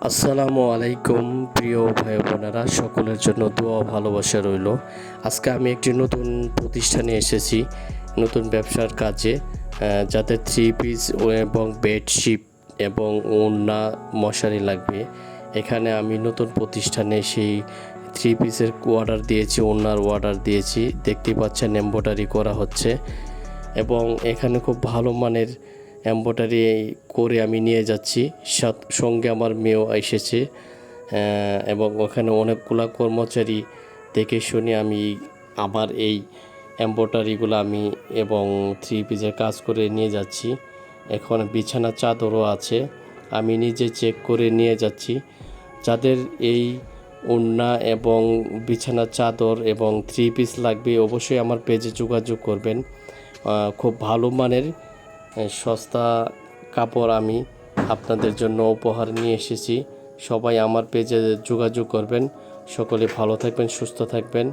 আসসালামু আলাইকুম প্রিয় ভাই বোনেরা, সকলের জন্য দোয়া ও ভালোবাসা রইল। আজকে আমি একটি নতুন প্রতিষ্ঠানে এসেছি, নতুন ব্যবসার কাজে, যাতে থ্রি পিস এবং বেডশিট এবং ওড়না মশারি লাগবে। এখানে আমি নতুন প্রতিষ্ঠানে সেই থ্রি পিসের অর্ডার দিয়েছি, ওড়নার অর্ডার দিয়েছি। দেখতে পাচ্ছেন এমব্রয়ডারি করা হচ্ছে এবং এখানে খুব ভালো মানের এমব্রয়ডারি করে আমি নিয়ে যাচ্ছি। সঙ্গে আমার মেয়েও এসেছে এবং ওখানে অনেকগুলা কর্মচারী দেখে শুনে আমি আমার এই এমব্রয়ডারিগুলো আমি এবং থ্রি পিসের কাজ করে নিয়ে যাচ্ছি। এখন বিছানা চাদরও আছে, আমি নিজে চেক করে নিয়ে যাচ্ছি। যাদের এই ওড়না এবং বিছানা চাদর এবং থ্রি পিস লাগবে অবশ্যই আমার পেজে যোগাযোগ করবেন। খুব ভালো মানের সস্তা কাপড় আমি আপনাদের জন্য উপহার নিয়ে এসেছি। সবাই আমার পেজে যোগাযোগ করবেন। সকলে ভালো থাকবেন, সুস্থ থাকবেন।